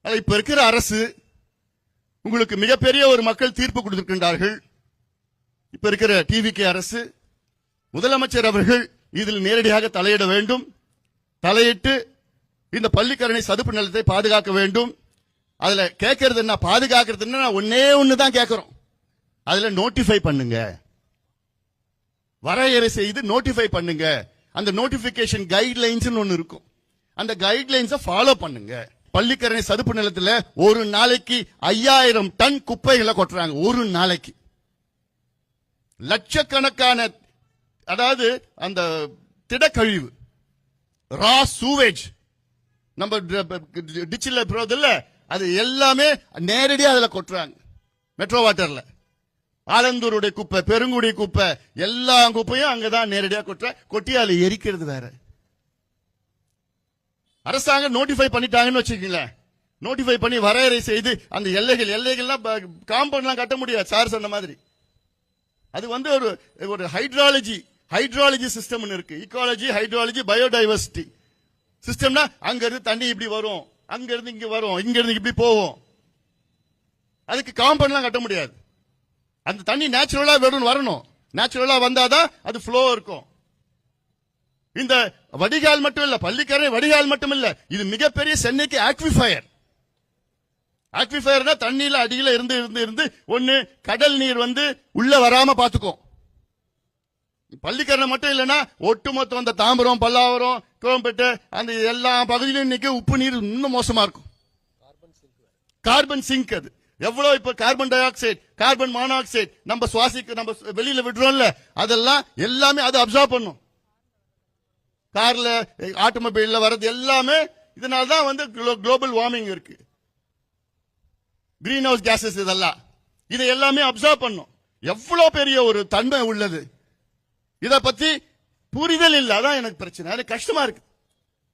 இப்ப இருக்கிற அரசு உங்களுக்கு மிகப்பெரிய ஒரு மக்கள் தீர்ப்பு கொடுத்திருக்கின்றார்கள். இப்ப இருக்கிற டிவிகே அரசு, முதலமைச்சர் அவர்கள் இதில் நேரடியாக தலையிட வேண்டும். தலையிட்டு இந்த பள்ளிக்கரணை சதுப்பு நிலத்தை பாதுகாக்க வேண்டும். அதுல கேட்கறது என்ன, பாதுகாக்கிறது என்ன, ஒன்னே ஒண்ணுதான் கேட்கிறோம். அதுல நோட்டிஃபை பண்ணுங்க, வரையறை செய்து நோட்டிஃபை பண்ணுங்க. அந்த நோட்டிபிகேஷன் கைட்லைன்ஸ் ஒன்னு இருக்கும், அந்த கைட்லைன்ஸை ஃபாலோ பண்ணுங்க. பள்ளிக்கரணை சதுப்பு நிலத்துல ஒரு நாளைக்கு 5000 டன் குப்பைகளை கொட்டுறாங்க. ஒரு நாளைக்கு லட்சக்கணக்கான, அதாவது அந்த திடக்கழிவு, ரா சூவேஜ் நம்ம டிச்சில் போறதில்ல, அது எல்லாமே நேரடியாக அதுல கொட்டுறாங்க. மெட்ரோ வாட்டர்ல ஆலந்தூருடைய குப்பை, பெருங்குடி குப்பை, எல்லா குப்பையும் அங்கதான் நேரடியாக கொட்டி அதுல எரிக்கிறது வேற. அரசாங்கம் நோட்டிஃபை பண்ணிட்டாங்கன்னு வச்சுக்கீங்களேன், நோட்டிஃபை பண்ணி வரையறை செய்து அந்த எல்லைகள்லாம் காம்பவுண்ட்லாம் கட்ட முடியாது. சார் சொன்ன மாதிரி அது வந்து ஒரு ஹைட்ராலஜி சிஸ்டம் இருக்கு. ஈக்காலஜி, ஹைட்ராலஜி, பயோடைவர்சிட்டி சிஸ்டம்னா அங்க இருந்து தண்ணி இப்படி வரும், அங்க இருந்து இங்க வரும், இங்க இருந்து இப்படி போகும். அதுக்கு காம்பவுண்ட்லாம் கட்ட முடியாது. அந்த தண்ணி நேச்சுரலா வரணும். நேச்சுரலா வந்தாதான் அது ஃப்ளோ இருக்கும். இந்த வடிகால் மட்டும் இல்ல, பள்ளிக்கரணை வடிகால் மட்டும் இல்ல, இது மிகப்பெரிய சென்னைக்கு ஆக்விஃபயர். ஆக்விஃபயர்னா தண்ணியில அடியில இருந்து ஒன்னு கடல் நீர் வந்து உள்ள வராம பாத்துக்கும். பள்ளிக்கரணை மட்டும் இல்லைன்னா ஒட்டுமொத்தம் அந்த தாம்பரம், பல்லாவரம், கோயம்பேட்டை அந்த எல்லா பகுதியிலும் இன்னைக்கு உப்பு நீர் இன்னும் மோசமா இருக்கும். கார்பன் சிங்க் அது எவ்வளவு, இப்ப carbon di oxide, carbon monoxide நம்ம சுவாசிக்க, நம்ம வெளியில விடுறோம்ல, அதெல்லாம் எல்லாமே அது அப்சர்வ் பண்ணும். கார்ல, ஆட்டோமொபைல்ல வர்றது எல்லாமே இதனால்தான் வந்து குளோபல் வார்மிங் இருக்கு. கிரீன் ஹவுஸ் கேசஸ் இதெல்லாம் இதை எல்லாமே அப்சர்வ் பண்ணும். எவ்வளவு பெரிய ஒரு தன்மை உள்ளது, இத பத்தி புரிதல் இல்ல. அதான் எனக்கு பிரச்சனை, அது கஷ்டமா இருக்கு.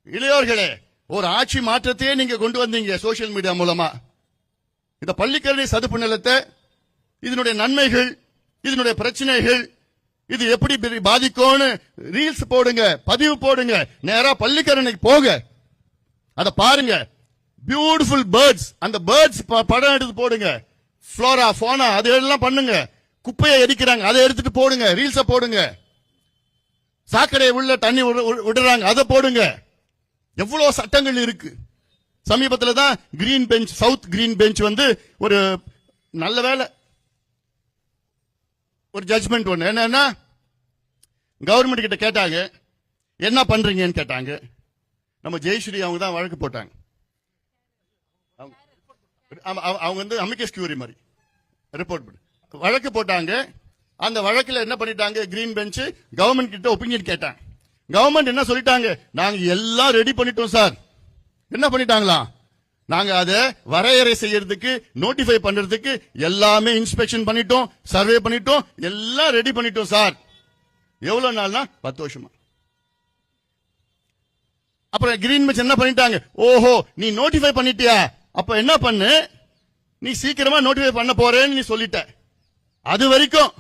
இளையோர்களே, ஒரு ஆட்சி மாற்றத்தையே நீங்க கொண்டு வந்தீங்க சோசியல் மீடியா மூலமா. இந்த பள்ளிக்கரணை சதுப்பு நிலத்தை, இதனுடைய நன்மைகள், இதனுடைய பிரச்சனைகள், இது எப்படி பாதிக்கும்னு ரீல்ஸ் போடுங்க, பதிவு போடுங்க, நேரா பள்ளிக்கரணைக்கு போங்க, அத பாருங்க. பியூட்டிஃபுல் பேர்ட்ஸ், அந்த பேர்ட்ஸ் படம் எடுத்து போடுங்க. ஃப்ளோரா, ஃபோனா, அது எல்லாம் பண்ணுங்க. குப்பையை எரிக்கிறாங்க, அதை எடுத்துட்டு போடுங்க, ரீல்ஸ போடுங்க. சாக்கடை உள்ள தண்ணி விடுறாங்க, அதை போடுங்க. எவ்வளவு சட்டங்கள் இருக்கு. சமீபத்தில் தான் green bench, south green bench வந்து ஒரு நல்ல வேலை, ஒரு ஜட்ஜ்மெண்ட் ஒண்ணு. என்னன்னா, கவர்மெண்ட் கிட்ட கேட்டாங்க, என்ன பண்றீங்கன்னு கேட்டாங்க. நம்ம ஜெயஸ்ரீ அவங்க தான் வழக்கு போட்டாங்க. அவங்க வந்து அமிகஸ் கியூரி மாதிரி ரிப்போர்ட் வழக்கு போட்டாங்க. அந்த வழக்குல என்ன பண்ணிட்டாங்க, கிரீன் பெஞ்ச் கவர்மெண்ட் கிட்ட ஒப்பீனியன் கேட்டாங்க. கவர்மெண்ட் என்ன சொல்லிட்டாங்க, நாங்க எல்லாம் ரெடி பண்ணிட்டோம் சார். என்ன பண்ணிட்டாங்களா, நாங்க அதை வரையறை செய்யறதுக்கு, நோட்டிஃபை பண்றதுக்கு எல்லாமே இன்ஸ்பெக்ஷன் பண்ணிட்டோம், சர்வே பண்ணிட்டோம், எல்லாம் ரெடி பண்ணிட்டோம் சார். எவ்வளவு நாள்னா 10 வருஷமா. அப்புறம் கிரீன் பெஞ்ச் என்ன பண்ணிட்டாங்க, ஓஹோ நீ நோட்டிஃபை பண்ணிட்டியா, அப்ப என்ன பண்ணு, நீ சீக்கிரமா நோட்டிஃபை பண்ண போறேன்னு நீ சொல்லிட்ட. அது வரைக்கும்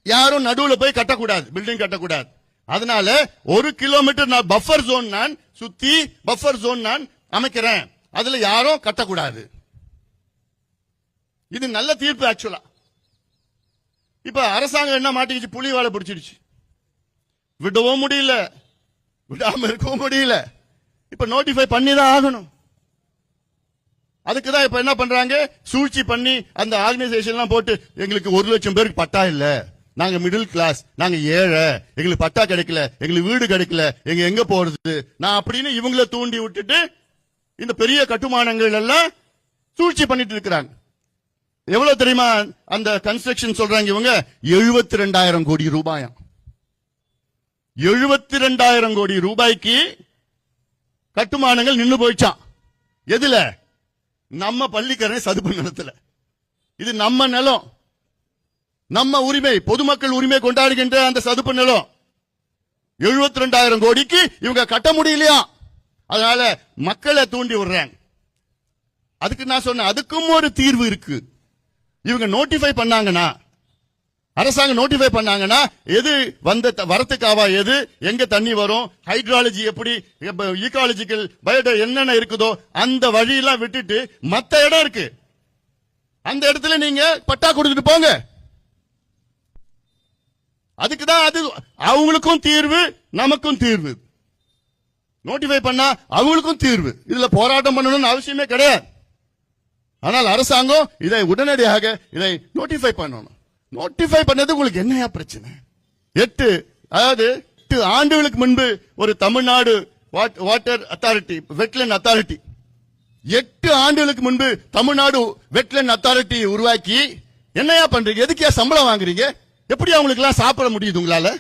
யாரும் நடுவுல போய் கட்டக்கூடாது, பில்டிங் கட்டக்கூடாது. அதனால 1 கிலோமீட்டர் நான் பஃபர் ஜோன், நான் சுத்தி பஃபர் ஜோன் நான் அமைக்கிறேன், அதுல யாரும் கட்டக்கூடாது. இது நல்ல தீர்ப்பு. ஆக்சுவலா இப்ப அரசாங்கம் என்ன மாட்டிக்கிச்சு, புலி வாழை பிடிச்சிடுச்சு. விடவும் முடியல, விடாம இருக்கவும் முடியல. இப்ப நோட்டிஃபை பண்ணி தான் ஆகணும். அதுக்குதான் இப்ப என்ன பண்றாங்க, சூழ்ச்சி பண்ணி அந்த ஆர்கனைசேஷன் எல்லாம் போட்டு, எங்களுக்கு 1 லட்சம் பேருக்கு பட்டா இல்ல, நாங்க மிடில் கிளாஸ், நாங்க ஏழை, எங்களுக்கு பட்டா கிடைக்கல, எங்களுக்கு வீடு கிடைக்கல, எங்க போறது நான் அப்படின்னு இவங்கள தூண்டி விட்டுட்டு இந்த பெரிய கட்டுமானங்கள் எல்லாம் சூழ்ச்சி பண்ணிட்டு இருக்கிறாங்க. எவ்வளவு தெரியுமா அந்த கன்ஸ்ட்ரக்ஷன் சொல்றாங்க இவங்க, 72,000 கோடி ரூபாயா. 72,000 கோடி ரூபாய்க்கு கட்டுமானங்கள் நின்று போயிச்சான். எதுல, நம்ம பள்ளிக்கரணை சதுப்பு நிலத்துல. இது நம்ம நிலம், நம்ம உரிமை, பொதுமக்கள் உரிமை கொண்டாடுகின்ற அந்த சதுப்பு நிலம். 72,000 கோடிக்கு இவங்க கட்ட முடியலையா, அதனால மக்களை தூண்டி விடுறாங்க. அதுக்கு நான் சொன்னேன், அதுக்கும் ஒரு தீர்வு இருக்கு. இவங்க நோட்டிஃபை பண்ணாங்கன்னா அரசாங்கம் நோட்டிஃபை பண்ணாங்கன்னா எது வரத்துக்காவா, எது எங்க தண்ணி வரும், ஹைட்ராலஜி எப்படி, ஈகாலஜிக்கல் பயோட என்னென்ன இருக்குதோ அந்த வழியெல்லாம் விட்டுட்டு மத்த இடம் இருக்கு, அந்த இடத்துல நீங்க பட்டா கொடுத்துட்டு போங்க. அதுக்குதான் அது அவங்களுக்கும் தீர்வு, நமக்கும் தீர்வு. நோட்டிஃபை பண்ணா அவங்களுக்கும் தீர்வு. இதுல போராட்டம் பண்ணணும்னு அவசியமே கிடையாது. ஆனால் அரசாங்கம் இதை உடனடியாக இதை நோட்டிஃபை பண்ணணும். நோட்டிஃபை பண்ணது உங்களுக்கு என்னையா பிரச்சனை? 8 ஆண்டுகளுக்கு முன்பு ஒரு Tamil Nadu water authority, wetland authority, 8 ஆண்டுகளுக்கு முன்பு தமிழ்நாடு வெட்லேண்ட் அத்தாரிட்டி உருவாக்கி என்னையா பண்றீங்க? எதுக்கே சம்பளம் வாங்குறீங்க? எப்படி அவங்களுக்கு எல்லாம் சாப்பிட முடியுது? உங்களால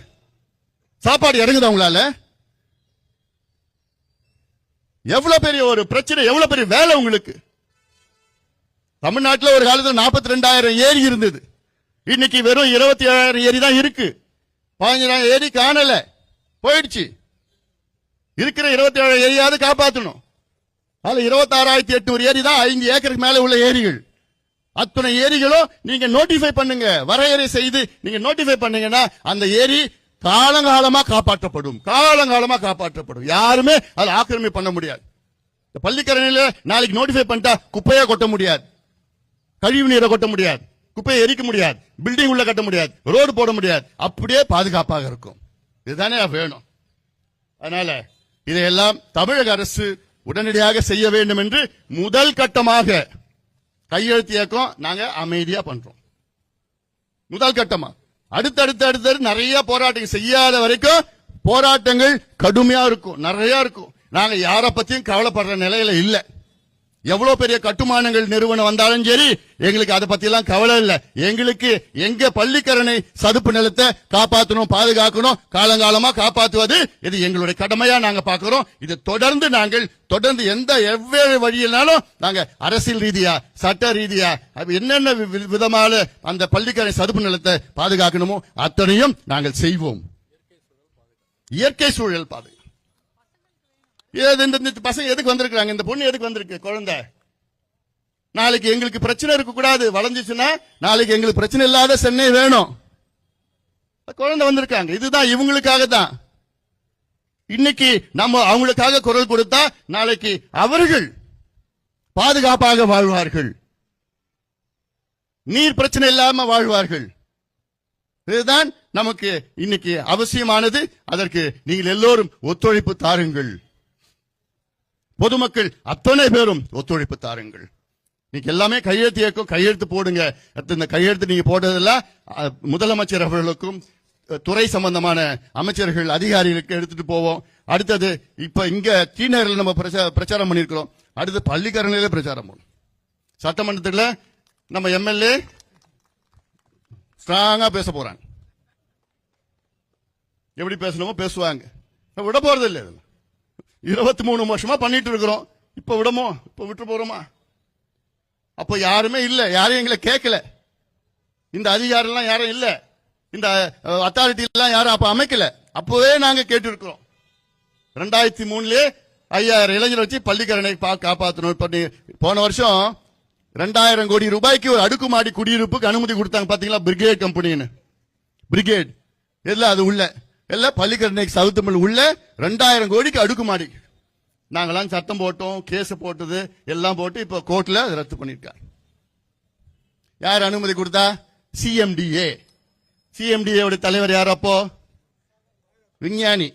சாப்பாடு இறங்குதா? உங்களால எவ்வளவு பெரிய ஒரு பிரச்சனை, எவ்வளவு பெரிய வேலை உங்களுக்கு. தமிழ்நாட்டில் ஒரு காலத்தில் 42,000 ஏரி இருந்தது. இன்னைக்கு வெறும் 27,000 ஏரி தான் இருக்கு. 15,000 ஏரி காணல, போயிடுச்சு. இருக்கிற 27,000 ஏரியாவது காப்பாற்றணும். அதுல 26,800 ஏரி தான் 5 ஏக்கருக்கு மேல உள்ள ஏரிகள். அத்தனை ஏரிகளும் நீங்க நோட்டிஃபை பண்ணுங்க, வரையறை செய்து நீங்க நோட்டிஃபை பண்ணீங்கன்னா அந்த ஏரி காலங்காலமா காப்பாற்றப்படும். காலங்காலமா காப்பாற்றப்படும். யாருமே அதை ஆக்கிரமி பண்ண முடியாது. பள்ளிக்கரணையில நாளைக்கு நோட்டிஃபை பண்ணிட்டா குப்பையா கொட்ட முடியாது, கழிவு நீரை கொட்ட முடியாது, குப்பையை எரிக்க முடியாது, பில்டிங் உள்ள கட்ட முடியாது, ரோடு போட முடியாது. அப்படியே பாதுகாப்பாக இருக்கும். இதுதானே வேணும். அதனால இதையெல்லாம் தமிழக அரசு உடனடியாக செய்ய வேண்டும் என்று முதல் கட்டமாக கையெழுத்து இயக்கம் நாங்க அமைதியா பண்றோம். முதல் கட்டமா. அடுத்தடுத்து நிறைய போராட்டங்கள் செய்யாத வரைக்கும் போராட்டங்கள் கடுமையா இருக்கும், நிறைய இருக்கும். நாங்க யார பத்தியும் கவலைப்படுற நிலையில இல்ல. எவ்வளவு பெரிய கட்டுமானங்கள் நிறுவனம் வந்தாலும் சரி, எங்களுக்கு அதை பத்தி எல்லாம் கவலை இல்ல. எங்களுக்கு எங்க பள்ளிக்கரணை சதுப்பு நிலத்தை காப்பாற்றணும், பாதுகாக்கணும், காலங்காலமா காப்பாற்றுவது இது எங்களுடைய கடமையா நாங்க பாக்குறோம். இது தொடர்ந்து எவ்வேறு வழியினாலும் நாங்க அரசியல் ரீதியா, சட்ட ரீதியா என்னென்ன விதமான அந்த பள்ளிக்கரணை சதுப்பு நிலத்தை பாதுகாக்கணுமோ அத்தனையும் நாங்கள் செய்வோம். இயற்கை சூழல் பாதுகாப்பு. இந்த பசங்க எதுக்கு வந்திருக்காங்க? இந்த பொண்ணு எதுக்கு வந்திருக்கு? குழந்தை நாளைக்கு எங்களுக்கு பிரச்சனை இருக்க கூடாது. வளைஞ்சிச்சுன்னா நாளைக்கு எங்களுக்கு பிரச்சனை இல்லாத சென்னை வேணும். குழந்தை வந்திருக்காங்க. இதுதான் இவங்களுக்காக தான். இன்னைக்கு நம்ம அவங்களுக்காக குரல் கொடுத்தா நாளைக்கு அவர்கள் பாதுகாப்பாக வாழ்வார்கள், நீர் பிரச்சனை இல்லாம வாழ்வார்கள். இதுதான் நமக்கு இன்னைக்கு அவசியமானது. அதற்கு நீங்கள் எல்லோரும் ஒத்துழைப்பு தாருங்கள். பொதுமக்கள் அத்தனை பேரும் ஒத்துழைப்பு தாருங்கள். நீங்க எல்லாமே கையெழுத்து இயக்கம், கையெழுத்து போடுங்க. இந்த கையெழுத்து நீங்க போட்டதெல்லாம் முதலமைச்சர் அவர்களுக்கும் துறை சம்பந்தமான அமைச்சர்கள் அதிகாரிகளுக்கு எடுத்துட்டு போவோம். அடுத்தது இப்ப இங்க தீநகரில் நம்ம பிரச்சாரம் பண்ணிருக்கிறோம். அடுத்து பள்ளிக்கரணையில பிரச்சாரம் பண்ணும். சட்டமன்றத்தில் நம்ம எம்எல்ஏ ஸ்ட்ராங்கா பேச போறாங்க. எப்படி பேசணுமோ பேசுவாங்க. விட போறது இல்லை. 23 வருஷமா பண்ணிட்டு இருக்கிறோம். இப்ப விட்டு போறோமா? அப்ப யாருமே இல்ல, யாரும் எங்களை கேட்கல. இந்த அதிகாரம் எல்லாம் யாரும் இல்ல, இந்த அத்தாரிட்டி எல்லாம் யாரும் அப்ப அமைக்கல. அப்பவே நாங்க கேட்டு இருக்கிறோம். 2003 5000 இளைஞர் வச்சு பள்ளிக்கரணை காப்பாற்றணும். போன வருஷம் 2000 கோடி ரூபாய்க்கு ஒரு அடுக்குமாடி குடியிருப்புக்கு அனுமதி கொடுத்தாங்க. பாத்தீங்களா? பிரிகேட் கம்பெனின்னு. பிரிகேட் எல்லாம் அது உள்ள எல்லாம் பள்ளிக்கரணை சவுத்தமிழ் உள்ள 2000 கோடிக்கு அடுக்குமாடி. நாங்கெல்லாம் சட்டம் போட்டோம், கேஸ் போட்டது எல்லாம் போட்டு இப்ப கோர்ட்ல ரத்து பண்ணிருக்காங்க. யார் அனுமதி கொடுத்தா? சிஎம்டிஏ. சிஎம்டிஏ தலைவர் யார்? அப்போ விஞ்ஞானி.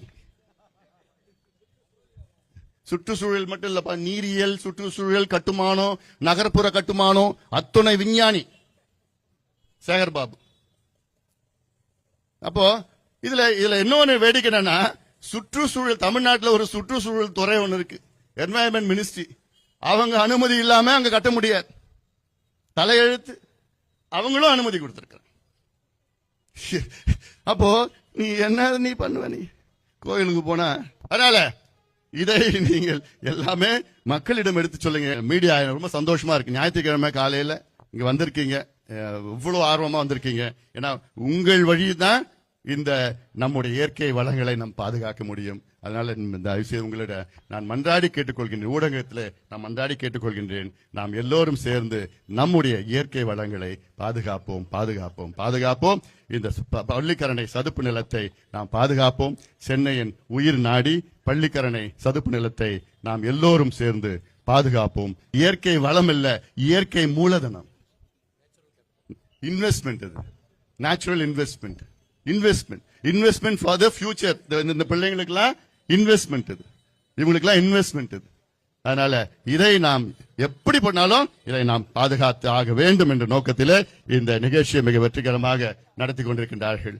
சுற்றுச்சூழல் மட்டும் இல்லப்பா, நீரியல், சுற்றுச்சூழல், கட்டுமானம், நகர்ப்புற கட்டுமானம், அத்துணை விஞ்ஞானி சேகர் பாபு. அப்போ இதுல இன்னொன்னு வேடிக்கை என்னன்னா, சுற்றுச்சூழல் தமிழ்நாட்டில் ஒரு சுற்றுச்சூழல் துறை ஒன்று இருக்கு, என்வாயன்மெண்ட் மினிஸ்ட்ரி. அவங்க அனுமதி இல்லாம அங்க கட்ட முடியாது. தலையெழுத்து. அவங்களும் அனுமதி கொடுத்திருக்காங்க. அப்போ நீ பண்ணுவ? நீ கோயிலுக்கு போனா. அதனால இதை நீங்கள் எல்லாமே மக்களிடம் எடுத்து சொல்லுங்க. மீடியா ரொம்ப சந்தோஷமா இருக்கு. ஞாயிற்றுக்கிழமை காலையில இங்க வந்திருக்கீங்க, இவ்வளவு ஆர்வமா வந்திருக்கீங்க. ஏன்னா உங்கள் வழிதான் இந்த நம்முடைய இயற்கை வளங்களை நாம் பாதுகாக்க முடியும். அதனால இந்த விஷயம் உங்களிட நான் மன்றாடி கேட்டுக்கொள்கின்றேன், ஊடகத்திலே நான் மன்றாடி கேட்டுக்கொள்கின்றேன், நாம் எல்லோரும் சேர்ந்து நம்முடைய இயற்கை வளங்களை பாதுகாப்போம், பாதுகாப்போம், பாதுகாப்போம். இந்த பள்ளிக்கரணை சதுப்பு நிலத்தை நாம் பாதுகாப்போம். சென்னையின் உயிர் நாடி பள்ளிக்கரணை சதுப்பு நிலத்தை நாம் எல்லோரும் சேர்ந்து பாதுகாப்போம். இயற்கை வளம் இல்ல, இயற்கை மூலதனம். இன்வெஸ்ட்மெண்ட், இது natural investment. Investment for the future. இந்த பிள்ளைங்களுக்கெல்லாம் இன்வெஸ்ட்மெண்ட் இது, இவங்களுக்கெல்லாம் இன்வெஸ்ட்மெண்ட் இது. அதனால இதை நாம் எப்படி பண்ணாலும் இதை நாம் பாதுகாத்து ஆக வேண்டும் என்ற நோக்கத்திலே இந்த நிகழ்ச்சியை மிக வெற்றிகரமாக நடத்தி கொண்டிருக்கின்றார்கள்.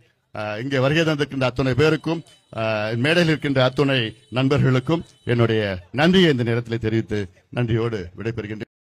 இங்கே வருகை தந்திருக்கின்ற அத்துணை பேருக்கும், மேடையில் இருக்கின்ற அத்துணை நண்பர்களுக்கும் என்னுடைய நன்றியை இந்த நேரத்தில் தெரிவித்து நன்றியோடு விடைபெறுகின்றேன்.